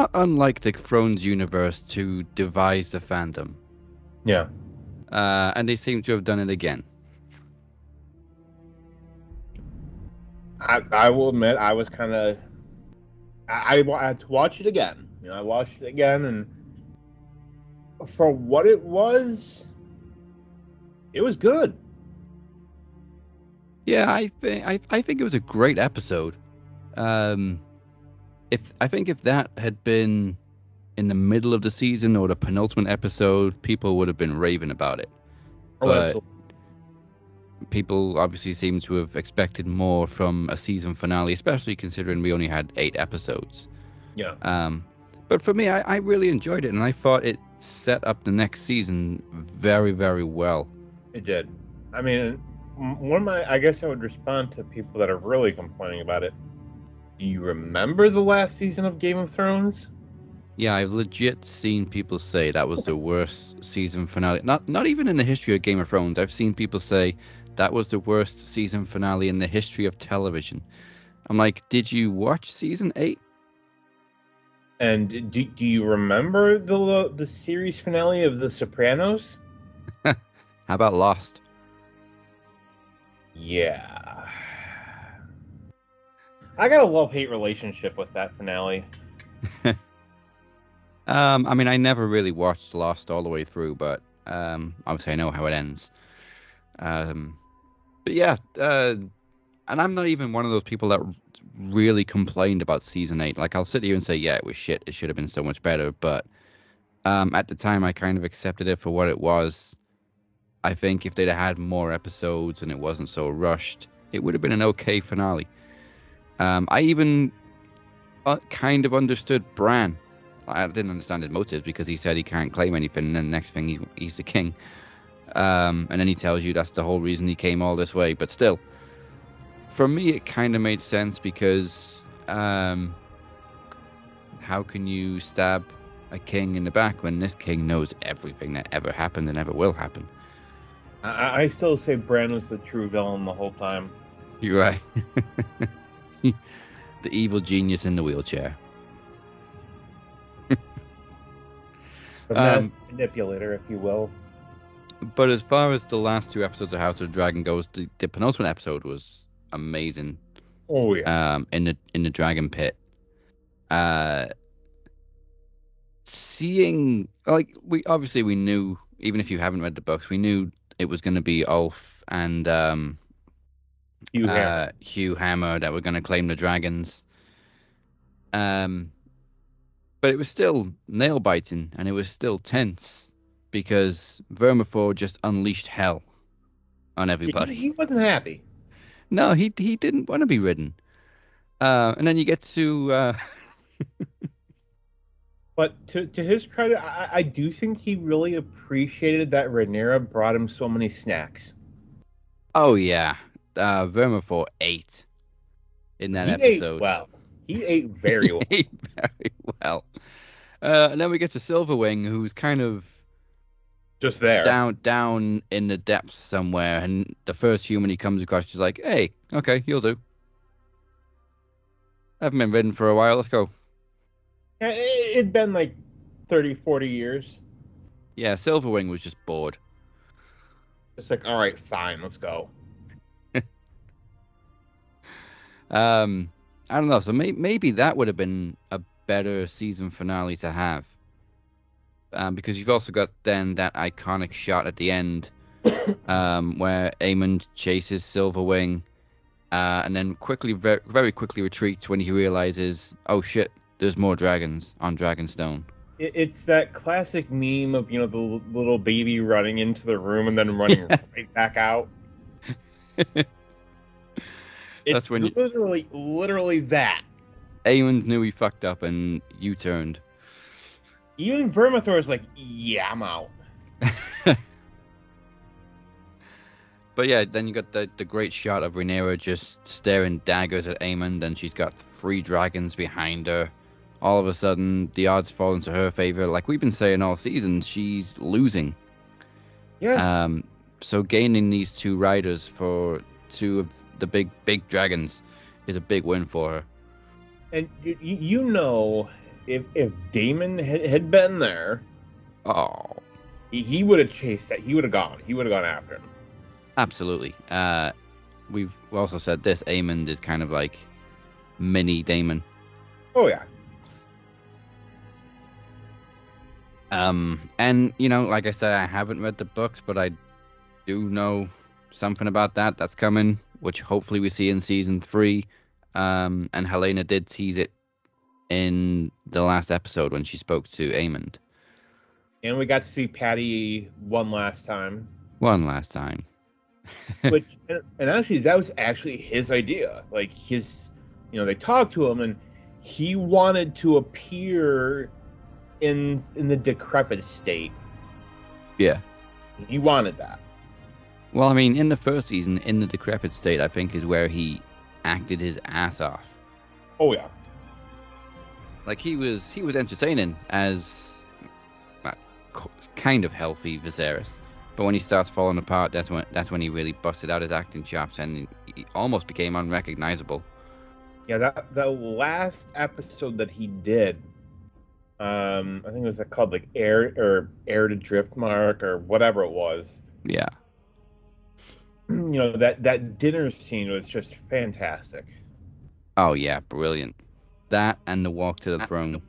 not unlike the Thrones universe to devise the fandom. Yeah. And they seem to have done it again. I will admit I was kind of I had to watch it again. I watched it again, and for what it was good. Yeah, I think it was a great episode. Um, if that had been in the middle of the season or the penultimate episode, people would have been raving about it. Oh, But absolutely. people obviously seem to have expected more from a season finale, especially considering we only had 8 episodes. Yeah, Um, but for me, I really enjoyed it, and I thought it set up the next season very, very well. it did. I mean, one of my I guess I would respond to people that are really complaining about it. Do you remember the last season of Game of Thrones? Yeah, I've legit seen people say that was the worst season finale. Not even in the history of Game of Thrones. I've seen people say that was the worst season finale in the history of television. I'm like, did you watch season 8? And do you remember the series finale of The Sopranos? How about Lost? Yeah. I got a love-hate relationship with that finale. I mean, I never really watched Lost all the way through, but obviously I know how it ends. Um, but yeah, and I'm not even one of those people that really complained about season 8. Like, I'll sit here and say, yeah, it was shit. It should have been so much better. But at the time, I kind of accepted it for what it was. I think if they'd have had more episodes and it wasn't so rushed, it would have been an okay finale. I even kind of understood Bran. I didn't understand his motives because he said he can't claim anything, and then the next thing he's the king. And then he tells you that's the whole reason he came all this way. But still, for me, it kind of made sense because how can you stab a king in the back when this king knows everything that ever happened and ever will happen? I still say Bran was the true villain the whole time. You're right. The evil genius in the wheelchair. The master Um, manipulator, if you will. but as far as the last 2 episodes of House of the Dragon goes, the penultimate episode was amazing. Oh yeah. In the dragon pit. Uh, seeing like we knew, even if you haven't read the books, we knew it was going to be Ulf and Hugh Hammer. Hugh Hammer that were going to claim the dragons. Um, but it was still nail biting and it was still tense because Vermithor just unleashed hell on everybody. He wasn't happy. No, he didn't want to be ridden. And then you get to But to his credit, I do think he really appreciated that Rhaenyra brought him so many snacks. oh yeah, Vermithor ate in that He ate episode. well. He ate very well. Ate very well. And then we get to Silverwing, who's kind of Just there. down in the depths somewhere, and the first human he comes across is like, "Hey, okay, you'll do. I haven't been ridden for a while. Let's go." Yeah, it'd been like 30, 40 years. Yeah, Silverwing was just bored. It's like, all right, fine, let's go. Um, I don't know. So maybe that would have been a better season finale to have, because you've also got then that iconic shot at the end, where Aemon chases Silverwing, and then very quickly retreats when he realizes, oh shit, there's more dragons on Dragonstone. It's that classic meme of the little baby running into the room and then running right back out. That's It's when literally that. Aemon knew he fucked up and U-turned. Even Vermithor is like, yeah, I'm out. But yeah, then you got the great shot of Rhaenyra just staring daggers at Aemon. Then she's got 3 dragons behind her. All of a sudden, the odds fall into her favor. Like we've been saying all season, she's losing. Yeah. Um, so gaining these 2 riders for 2 of the big dragons is a big win for her. And you know, if Daemon had been there, Oh, he would have chased that. He would have gone. He would have gone after him. absolutely. We've also said this. Aemond is kind of like mini Daemon. Oh yeah. And like I said, I haven't read the books, but I do know something about that's coming, which hopefully we see in season 3. And Helena did tease it in the last episode when she spoke to Aemond. And we got to see Patty one last time. One last time. Which and actually that was actually his idea. Like they talked to him and he wanted to appear in the decrepit state. Yeah. He wanted that. Well, I mean, in the first season, in the decrepit state, I think is where he acted his ass off. Oh yeah. Like he was entertaining as kind of healthy Viserys, but when he starts falling apart, that's when he really busted out his acting chops and he almost became unrecognizable. Yeah, that last episode that he did, I think it was called like Air to Driftmark or whatever it was. Yeah. That dinner scene was just fantastic. Oh yeah, brilliant. That and the walk to the throne.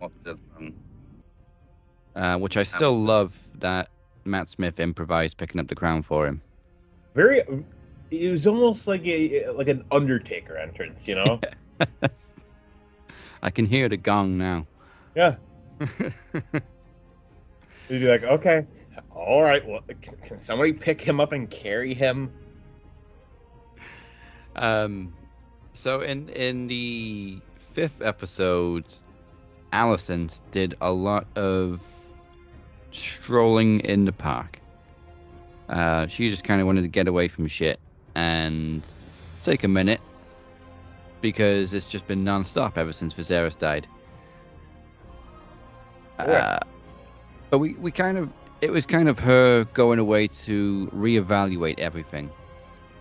Which I still love that Matt Smith improvised picking up the crown for him. It was almost like an Undertaker entrance, I can hear the gong now. Yeah. You'd be like, okay, all right, well, can somebody pick him up and carry him? So in the 5th episode, Alicent did a lot of strolling in the park. She just kind of wanted to get away from shit and take a minute because it's just been non-stop ever since Viserys died. But we kind of, it was kind of her going away to reevaluate everything,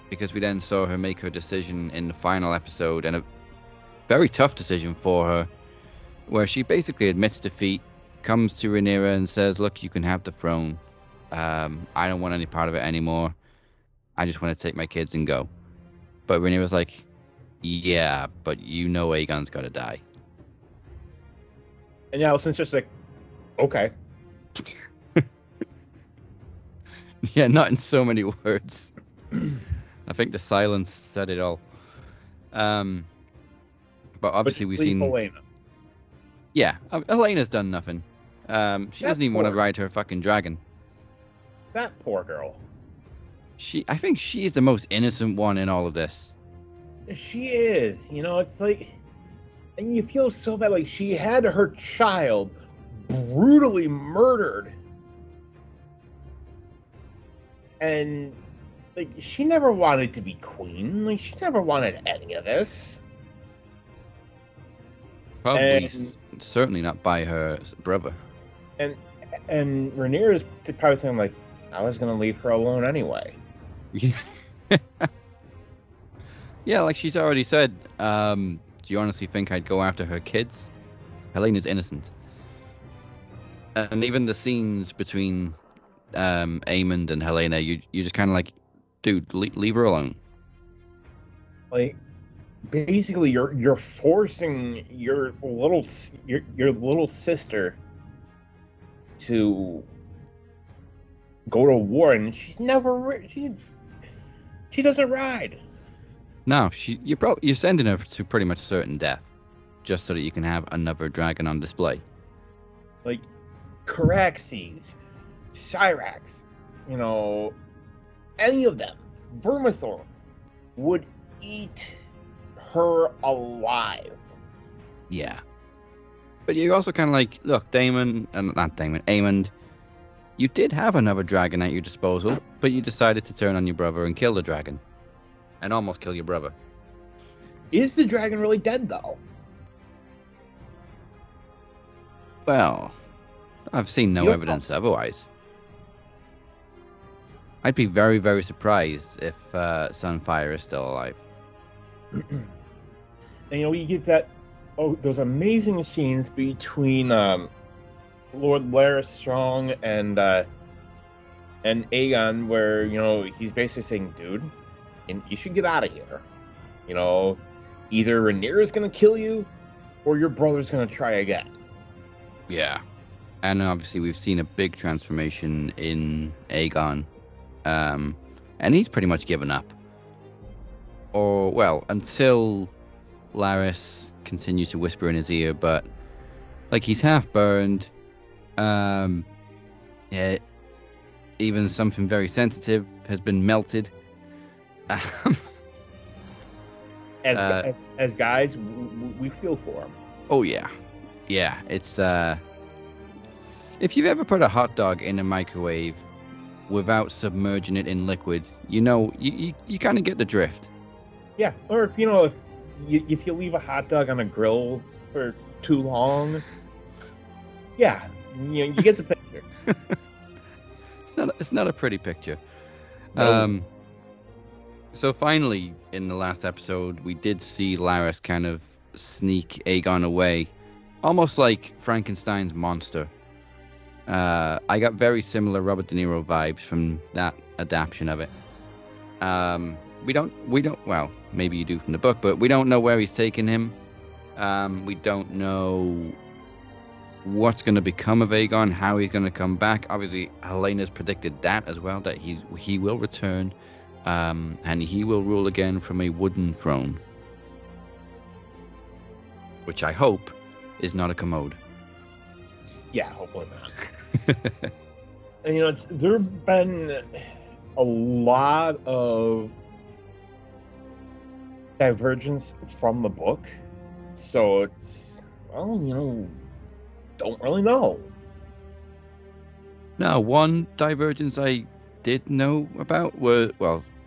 because we then saw her make her decision in the final episode, and a very tough decision for her, where she basically admits defeat, comes to Rhaenyra and says, look, you can have the throne. I don't want any part of it anymore. I just want to take my kids and go. But Rhaenyra's like, yeah, but Aegon's got to die. And Alicent's just like, okay. Yeah, not in so many words. I think the silence said it all. But obviously we've seen Helena. Yeah, Helena's done nothing. She doesn't even want to ride her fucking dragon. That poor girl. I think she's the most innocent one in all of this. She is. It's like, and you feel so bad. Like, she had her child brutally murdered. And, like, she never wanted to be queen. Like, she never wanted any of this. Probably, certainly not by her brother. And Rhaenyra's probably thinking, like, I was going to leave her alone anyway. Yeah, like she's already said, do you honestly think I'd go after her kids? Helena's innocent. And even the scenes between Aemond and Helena, you're just kind of like, dude, leave her alone. Like, basically, you're forcing your little sister to go to war, and she's never she doesn't ride. No, you're sending her to pretty much certain death, just so that you can have another dragon on display. Like Caraxes, Syrax, any of them, Vermithor, would eat her alive. Yeah. But you're also kind of like, look, Aemond, you did have another dragon at your disposal, but you decided to turn on your brother and kill the dragon. And almost kill your brother. Is the dragon really dead, though? Well, I've seen no evidence otherwise. I'd be very, very surprised if Sunfire is still alive. And we get that oh, those amazing scenes between Lord Lara Strong and Aegon, where he's basically saying, "Dude, and you should get out of here. You know, either Rhaenyra's gonna kill you, or your brother's gonna try again." Yeah. And obviously, we've seen a big transformation in Aegon. And he's pretty much given up. Or, well, until Laris continues to whisper in his ear, but, like, he's half burned. Um, yeah, even something very sensitive has been melted. Um, As uh, as guys, we feel for him. oh, yeah. Yeah, it's, if you've ever put a hot dog in a microwave without submerging it in liquid, you kind of get the drift. Yeah, or if you leave a hot dog on a grill for too long, yeah, you get the picture. It's not a pretty picture. No. So finally, in the last episode, we did see Laris kind of sneak Aegon away, almost like Frankenstein's monster. I got very similar Robert De Niro vibes from that adaptation of it. We don't. Well, maybe you do from the book, but we don't know where he's taking him. We don't know what's going to become of Aegon, how he's going to come back. Obviously, Helena's predicted that as well, that he will return, and he will rule again from a wooden throne, which I hope is not a commode. Yeah, hopefully not. And there have been a lot of divergence from the book, so it's don't really know. Now, one divergence I did know about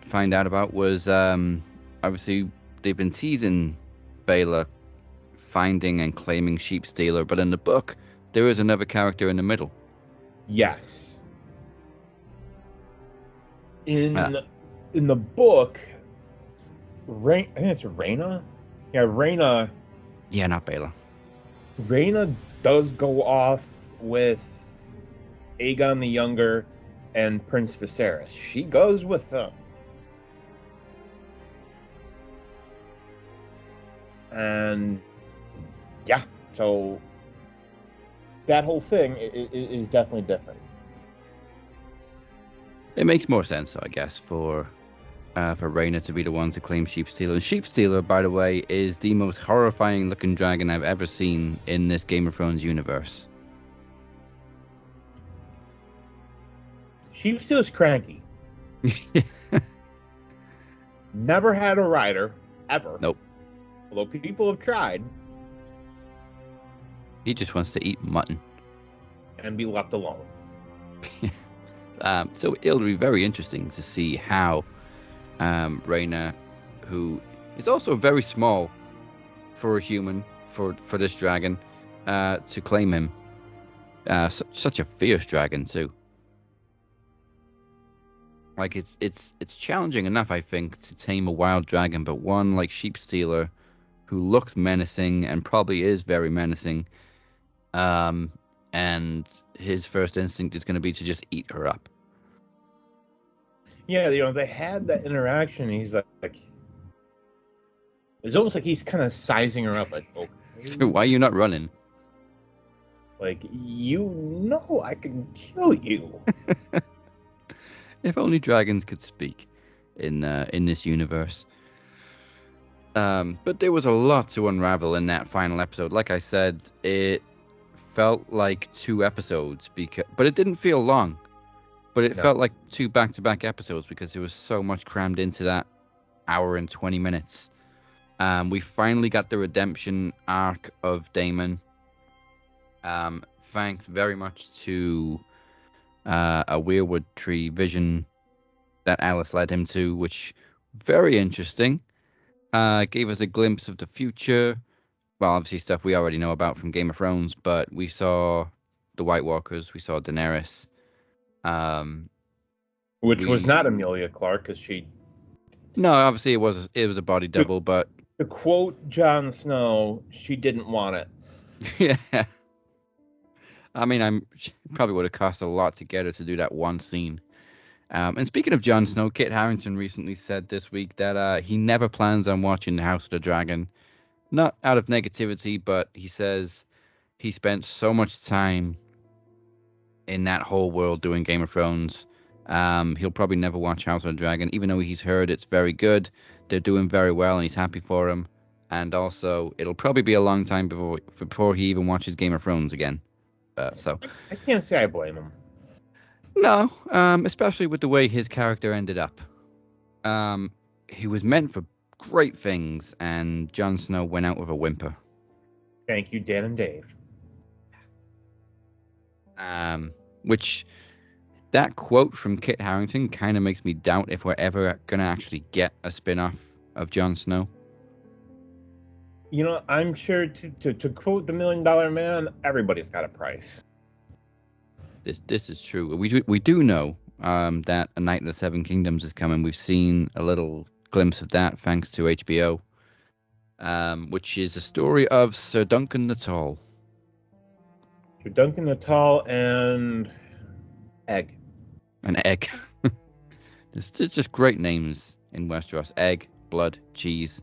find out about was obviously they've been teasing Baylor finding and claiming Sheepstealer, but in the book there is another character in the middle. Yes. Uh, In the book, I think it's Rhaena. Yeah, yeah, not Baylor. Rhaena does go off with Aegon the Younger and Prince Viserys. She goes with them. And yeah, so that whole thing is definitely different. It makes more sense, I guess, for Rhaena to be the one to claim Sheepstealer. And Sheepstealer, by the way, is the most horrifying looking dragon I've ever seen in this Game of Thrones universe. Sheepstealer's cranky. Never had a rider, ever. Nope. Although people have tried. He just wants to eat mutton. And be left alone. So it'll be very interesting to see how Rhaena, who is also very small for a human, for this dragon, to claim him. Such a fierce dragon too. Like it's challenging enough, I think, to tame a wild dragon, but one like Sheepstealer, who looks menacing and probably is very menacing, and his first instinct is going to be to just eat her up. Yeah, they had that interaction. He's like, it's almost like he's kind of sizing her up, like, okay. So why are you not running? Like, I can kill you. If only dragons could speak in this universe. But there was a lot to unravel in that final episode. Like I said, it felt like 2 episodes, but it didn't feel long. But it felt like 2 back-to-back episodes because there was so much crammed into that hour and 20 minutes. We finally got the redemption arc of Daemon. Thanks very much to a weirwood tree vision that Alice led him to, which very interesting. Gave us a glimpse of the future. Well, obviously stuff we already know about from Game of Thrones, but we saw the White Walkers, we saw Daenerys. Which was not Emilia Clarke, because she... No, obviously it was a body double, but To quote Jon Snow, she didn't want it. Yeah. I mean, probably would have cost a lot to get her to do that one scene. And speaking of Jon Snow, Kit Harington recently said this week that he never plans on watching the House of the Dragon. Not out of negativity, but he says he spent so much time in that whole world doing Game of Thrones. He'll probably never watch House of the Dragon, even though he's heard it's very good. They're doing very well, and he's happy for him. And also, it'll probably be a long time before he even watches Game of Thrones again. So I can't say I blame him. no, especially with the way his character ended up. Um, he was meant for great things, and Jon Snow went out with a whimper. Thank you, Dan and Dave. Which that quote from Kit Harington kind of makes me doubt if we're ever going to actually get a spin-off of Jon Snow. You know, I'm sure to quote the $1 Million Man, everybody's got a price. This is true. We do know that A Night of the Seven Kingdoms is coming. We've seen a little glimpse of that thanks to HBO, which is a story of Sir Duncan the Tall. Sir Duncan the Tall and Egg. An egg. There's just great names in Westeros. Egg, blood, cheese.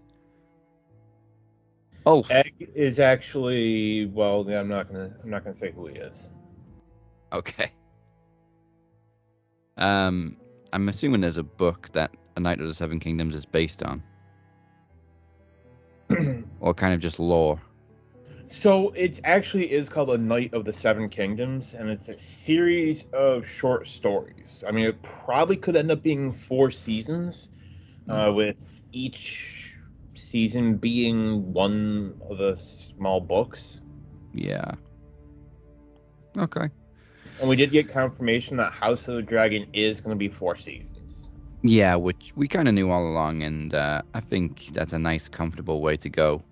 Ulf. Egg is actually, well, I'm not gonna say who he is. Okay. I'm assuming there's a book that A Night of the Seven Kingdoms is based on. Or kind of just lore. So it actually is called A Night of the Seven Kingdoms, and it's a series of short stories. I mean, it probably could end up being 4 seasons, with each season being one of the small books. Yeah. Okay. And we did get confirmation that House of the Dragon is going to be 4 seasons. Yeah, which we kind of knew all along, and I think that's a nice, comfortable way to go.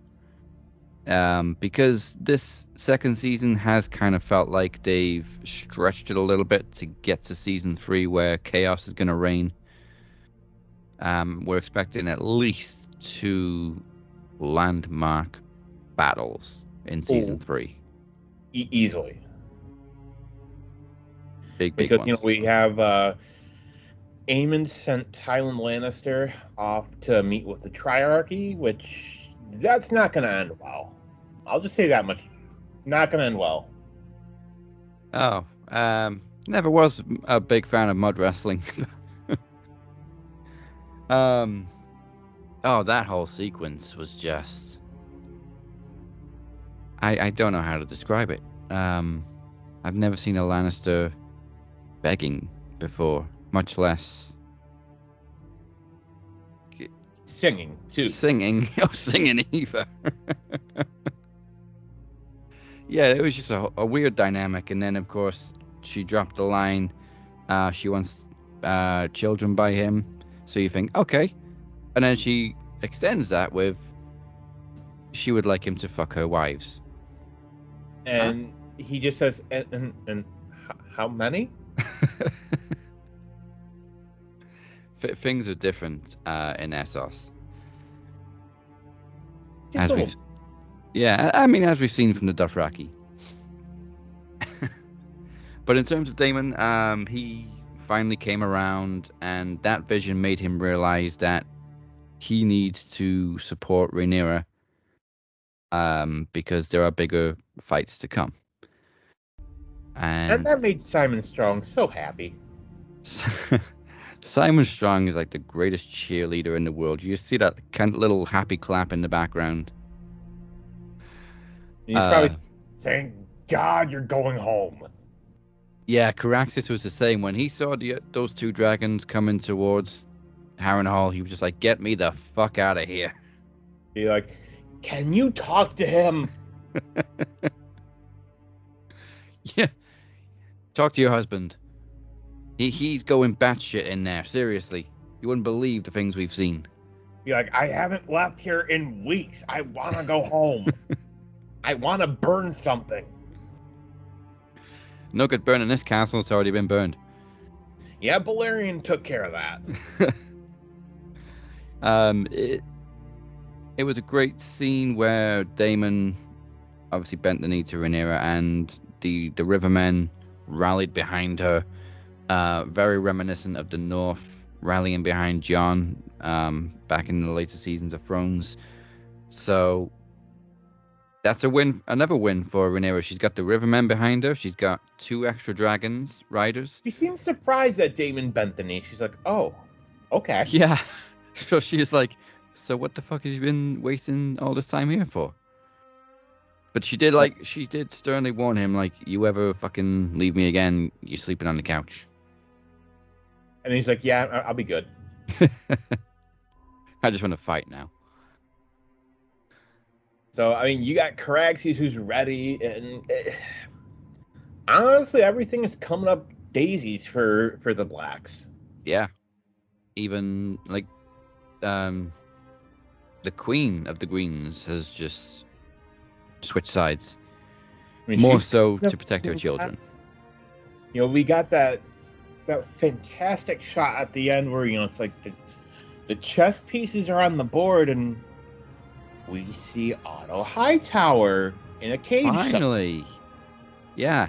Because this second season has kind of felt like they've stretched it a little bit to get to season 3 where chaos is going to reign. We're expecting at least 2 landmark battles in season 3. Easily. Big Because, ones. we have Aemon sent Tywin Lannister off to meet with the Triarchy, which that's not going to end well. I'll just say that much. Not going to end well. Oh, never was a big fan of mud wrestling. Oh, that whole sequence was just... I don't know how to describe it. I've never seen a Lannister begging before, much less Singing, too. singing. Oh, singing either. Yeah, it was just a weird dynamic. And then, of course, she dropped the line, she wants children by him. So you think, okay. And then she extends that with, she would like him to fuck her wives. And he just says, and how many? Things are different in Essos. Just a little. Yeah, I mean, as we've seen from the Dothraki. But in terms of Daemon, he finally came around, and that vision made him realize that he needs to support Rhaenyra, because there are bigger fights to come. And that made Simon Strong so happy. Simon Strong is like the greatest cheerleader in the world. You just see that kind of little happy clap in the background. And he's probably thank God you're going home. Yeah, Caraxes was the same. When he saw those 2 dragons coming towards Harrenhall, he was just like, get me the fuck out of here. Be like, can you talk to him? Yeah. Talk to your husband. He's going batshit in there, seriously. You wouldn't believe the things we've seen. Be like, I haven't left here in weeks. I want to go home. I want to burn something. No good burning this castle. It's already been burned. Yeah, Balerion took care of that. it was a great scene where Daemon obviously bent the knee to Rhaenyra, and the Rivermen rallied behind her. Very reminiscent of the North rallying behind Jon back in the later seasons of Thrones. So that's a win, another win for Rhaenyra. She's got the Rivermen behind her. She's got 2 extra dragons riders. She seems surprised that Daemon bent the knee. She's like, "Oh, okay." Yeah. So she's like, so what the fuck have you been wasting all this time here for? But she did sternly warn him, like, you ever fucking leave me again, you're sleeping on the couch. And he's like, "Yeah, I'll be good." I just want to fight now. So I mean, you got Caraxes who's ready, and honestly, everything is coming up daisies for the Blacks. Yeah. Even like the Queen of the Greens has just switched sides. I mean, More she's so to protect her children. We got that fantastic shot at the end where it's like the chess pieces are on the board, and we see Otto Hightower in a cage. Finally. Yeah.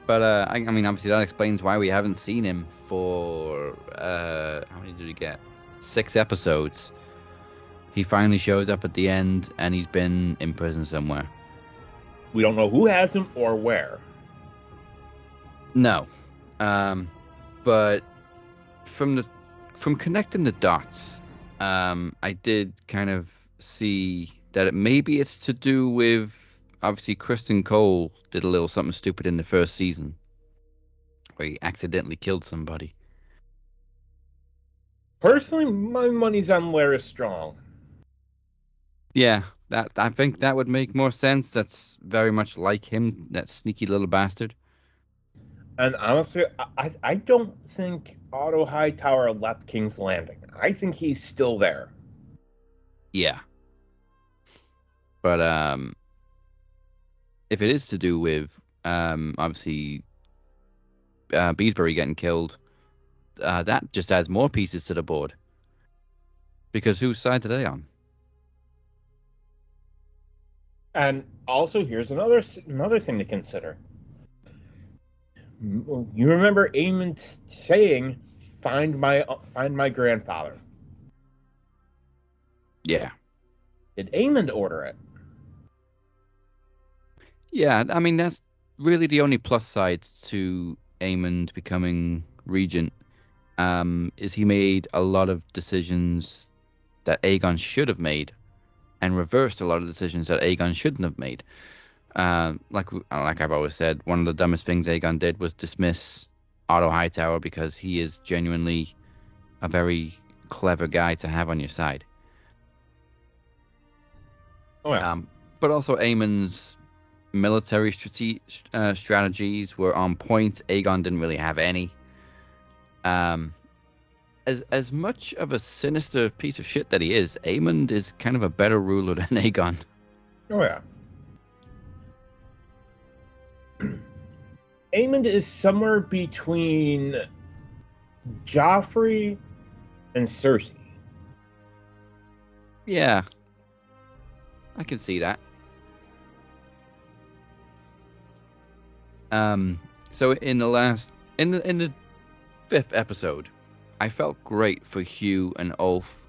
But I mean, obviously that explains why we haven't seen him for how many did we get? 6 episodes. He finally shows up at the end, and he's been in prison somewhere. We don't know who has him or where. No, but from connecting the dots, I did kind of see that maybe it's to do with, obviously, Kristen Cole did a little something stupid in the first season where he accidentally killed somebody. Personally, my money's on Larys Strong. Yeah, that I think that would make more sense. That's very much like him, that sneaky little bastard. And honestly, I don't think Otto Hightower left King's Landing. I think he's still there. Yeah, but if it is to do with obviously Beesbury getting killed, that just adds more pieces to the board. Because whose side are they on? And also, here's another thing to consider. You remember Aemon saying, find my grandfather." Yeah. Did Aemon order it? Yeah, I mean, that's really the only plus sides to Aemond becoming regent. Is he made a lot of decisions that Aegon should have made, and reversed a lot of decisions that Aegon shouldn't have made. Like I've always said, one of the dumbest things Aegon did was dismiss Otto Hightower because he is genuinely a very clever guy to have on your side. Oh yeah. But also Aemon's military strategies were on point. Aegon didn't really have any. As much of a sinister piece of shit that he is, Aemond is kind of a better ruler than Aegon. Oh yeah. Aemond is somewhere between Joffrey and Cersei. Yeah, I can see that. So in the 5th episode, I felt great for Hugh and Ulf.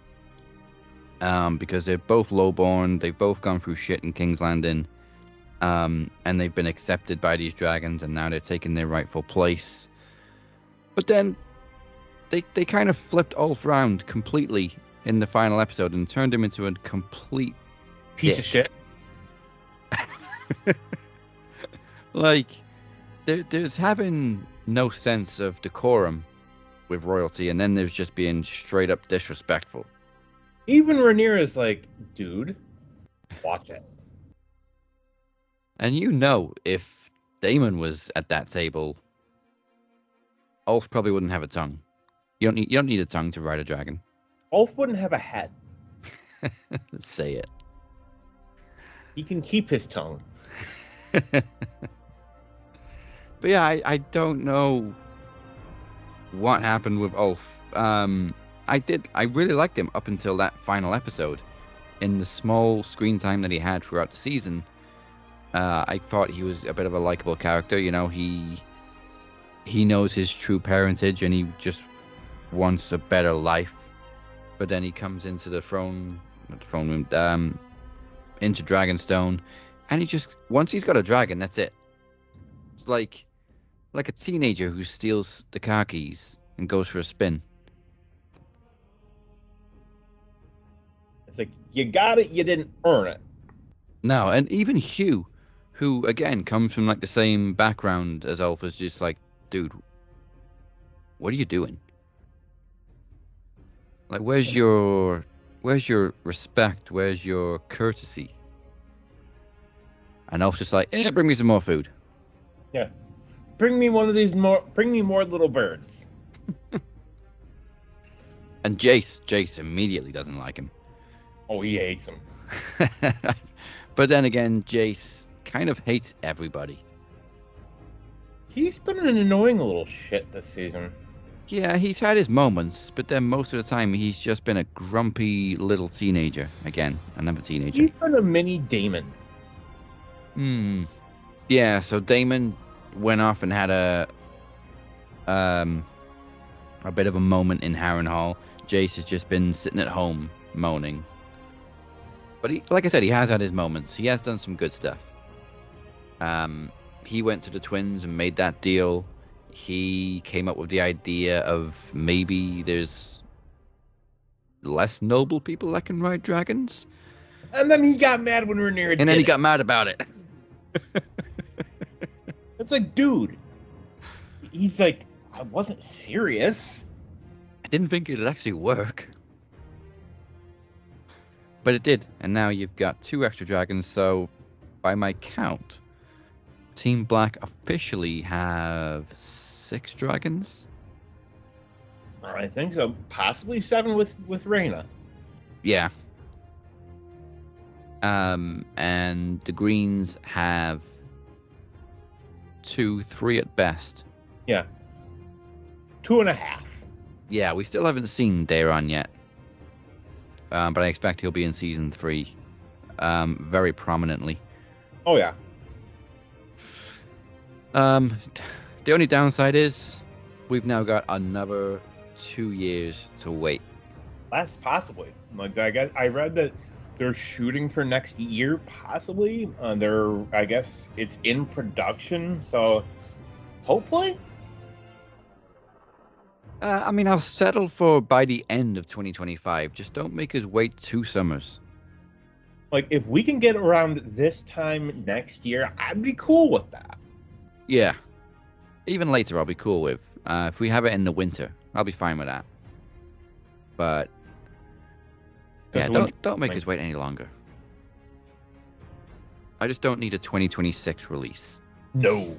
Because they're both lowborn, they've both gone through shit in King's Landing. And they've been accepted by these dragons, and now they're taking their rightful place. But then they kind of flipped Ulf round completely in the final episode and turned him into a complete Piece dick. of shit. Like, there's having no sense of decorum with royalty, and then there's just being straight up disrespectful. Even Rhaenyra is like, dude, watch it. And if Daemon was at that table, Ulf probably wouldn't have a tongue. You don't need a tongue to ride a dragon. Ulf wouldn't have a head. Say it. He can keep his tongue. But yeah, I don't know what happened with Ulf. I really liked him up until that final episode. in the small screen time that he had throughout the season, I thought he was a bit of a likable character. You know, he knows his true parentage and he just wants a better life. But then he comes into the throne room, into Dragonstone, and he just once he's got a dragon, that's it. It's like a teenager who steals the car keys and goes for a spin. It's like, you got it, you didn't earn it. No, and even Hugh, who again comes from like the same background as Ulf, is just like, dude, what are you doing? Like, where's your respect? Where's your courtesy? And Ulf's just like, bring me some more food. Yeah. Bring me more little birds. And Jace immediately doesn't like him. Oh, he hates him. But then again, Jace kind of hates everybody. He's been an annoying little shit this season. Yeah, he's had his moments, but then most of the time he's just been a grumpy little teenager. Again, another teenager. He's been a mini Daemon. Yeah, so Daemon went off and had a bit of a moment in Harrenhall. Jace has just been sitting at home moaning. But like I said, he has had his moments. He has done some good stuff. He went to the twins and made that deal. He came up with the idea of maybe there's less noble people that can ride dragons. And then he got mad when Rhaenyra did And then he it. got mad about it. It's like, dude. He's like, I wasn't serious. I didn't think it'd actually work. But it did. And now you've got 2 extra dragons. So by my count, Team Black officially have 6 dragons. I think so. Possibly 7 with Rhaena. Yeah. And the Greens have 2, 3 at best. Yeah. 2.5. Yeah, we still haven't seen Daemon yet. But I expect he'll be in season 3 very prominently. Oh, yeah. The only downside is we've now got another 2 years to wait. Less possibly. Like, I read that they're shooting for next year, possibly. I guess it's in production, so hopefully. I mean, I'll settle for by the end of 2025. Just don't make us wait 2 summers. Like, if we can get around this time next year, I'd be cool with that. Yeah. Even later, I'll be cool with. If we have it in the winter, I'll be fine with that. But yeah, don't make us wait any longer. I just don't need a 2026 release. No.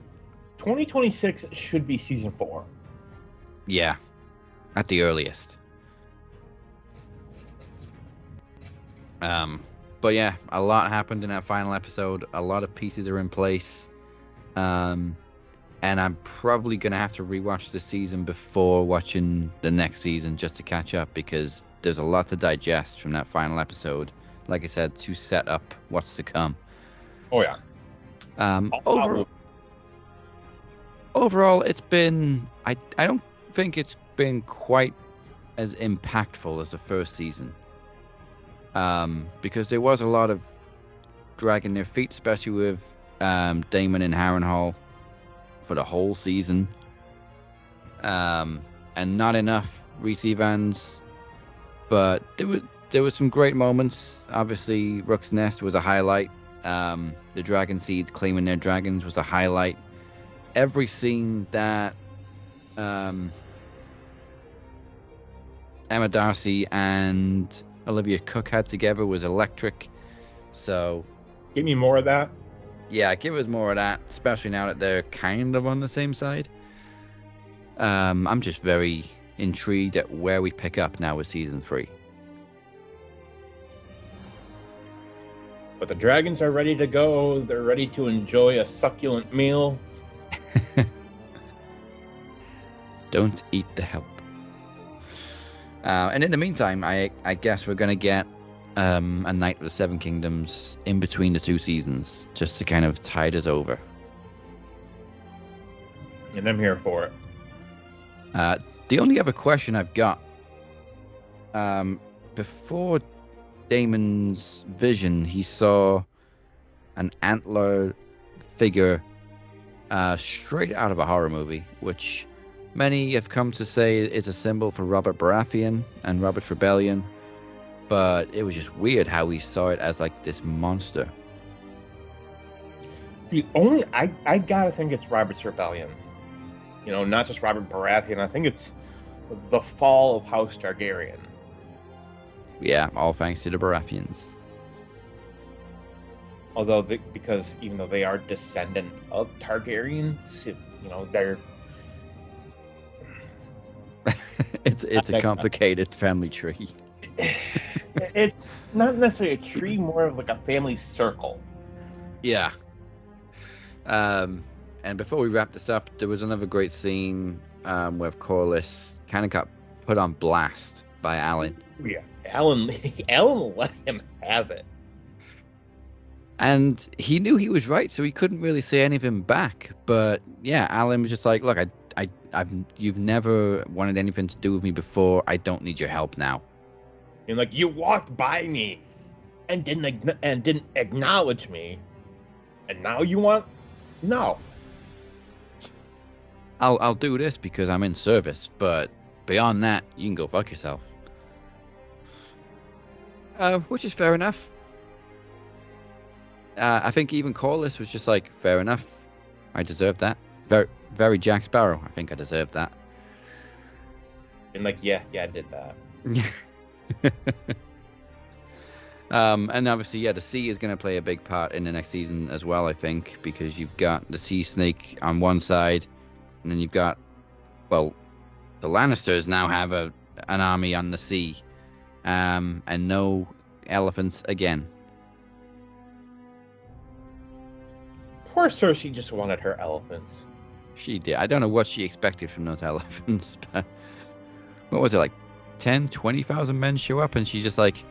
2026 should be season 4. Yeah. At the earliest. But yeah, a lot happened in that final episode. A lot of pieces are in place. And I'm probably going to have to rewatch the season before watching the next season just to catch up because there's a lot to digest from that final episode. Like I said, to set up what's to come. Oh, yeah. Overall, it's been... I don't think it's been quite as impactful as the first season. Because there was a lot of dragging their feet, especially with Daemon and Harrenhall for the whole season. And not enough Rhys Evans. But there were some great moments. Obviously, Rook's Nest was a highlight. The Dragonseeds claiming their dragons was a highlight. Every scene that Emma Darcy and Olivia Cook had together was electric. So give me more of that. Yeah, give us more of that, especially now that they're kind of on the same side. I'm just very intrigued at where we pick up now with season 3. But the dragons are ready to go. They're ready to enjoy a succulent meal. Don't eat the help. And in the meantime, I guess we're going to get a Knight of the Seven Kingdoms in between the two seasons, just to kind of tide us over. And I'm here for it. The only other question I've got, before Daemon's vision, he saw an antler figure straight out of a horror movie, which many have come to say is a symbol for Robert Baratheon and Robert's rebellion. But it was just weird how he saw it as like this monster. I gotta think it's Robert's rebellion. You know, not just Robert Baratheon. I think it's the fall of House Targaryen. Yeah, all thanks to the Baratheons. Although, because even though they are descendant of Targaryens, you know, they're it's a complicated family tree. It's not necessarily a tree, more of like a family circle. Yeah. And before we wrap this up, there was another great scene where Corlys kind of got put on blast by Alan. Yeah, Alan let him have it. And he knew he was right, so he couldn't really say anything back. But yeah, Alan was just like, "Look, you've never wanted anything to do with me before. I don't need your help now." And like, you walked by me and didn't acknowledge me, and now you want? No. I'll do this because I'm in service, but beyond that, you can go fuck yourself. Which is fair enough. I think even Corlys was just like, fair enough. I deserve that. Very, very Jack Sparrow. I think I deserve that. And like, yeah, I did that. And obviously, yeah, the sea is going to play a big part in the next season as well, I think, because you've got the sea snake on one side, and then you've got, well, the Lannisters now have an army on the sea, and no elephants again. Poor Cersei just wanted her elephants. She did. I don't know what she expected from those elephants, but what was it, like 10, 20,000 men show up, and she's just like,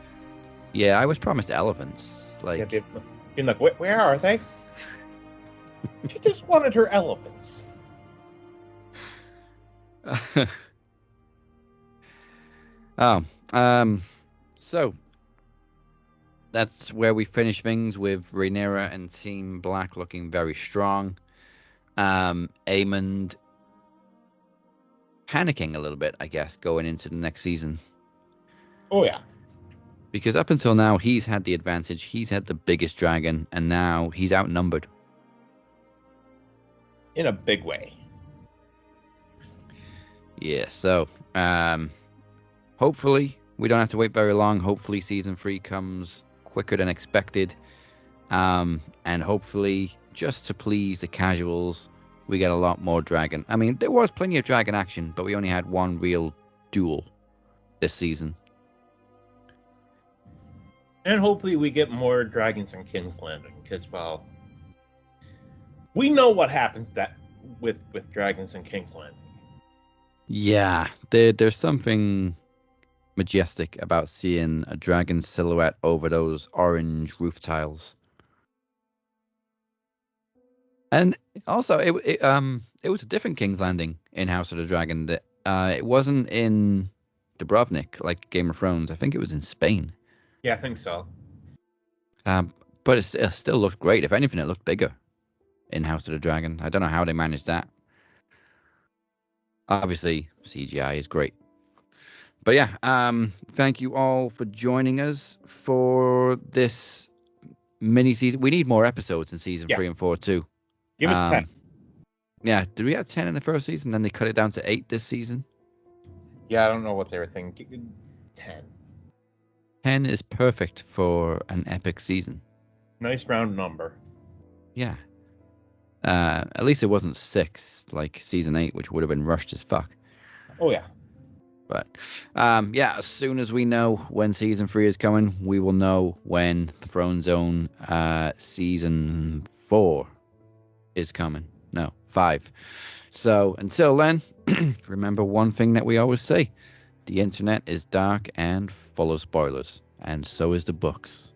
yeah, I was promised elephants. Like, Yeah, being like, where are they? She just wanted her elephants. So that's where we finish things with Rhaenyra and Team Black looking very strong. Aemond panicking a little bit, I guess, going into the next season. Oh yeah. Because up until now, he's had the advantage. He's had the biggest dragon, and now he's outnumbered. In a big way. Yeah, so hopefully we don't have to wait very long. Hopefully season 3 comes quicker than expected. And hopefully, just to please the casuals, we get a lot more dragon. I mean, there was plenty of dragon action, but we only had one real duel this season. And hopefully we get more dragons in King's Landing, because, well, we know what happens with dragons in King's Landing. Yeah, there's something majestic about seeing a dragon silhouette over those orange roof tiles. And also, it was a different King's Landing in House of the Dragon. That it wasn't in Dubrovnik like Game of Thrones. I think it was in Spain. Yeah, I think so. But it still looked great. If anything, it looked bigger in House of the Dragon. I don't know how they managed that. Obviously, CGI is great. But yeah, thank you all for joining us for this mini season. We need more episodes in season 3 and 4 too. Give us 10. Yeah, did we have 10 in the first season? Then they cut it down to 8 this season? Yeah, I don't know what they were thinking. 10. 10 is perfect for an epic season. Nice round number. Yeah. At least it wasn't 6 like season 8, which would have been rushed as fuck. Oh yeah. But yeah, as soon as we know when season 3 is coming, we will know when the Throne Zone season 4 is coming. No, 5. So until then, remember one thing that we always say: the internet is dark and full of spoilers. and so is the books.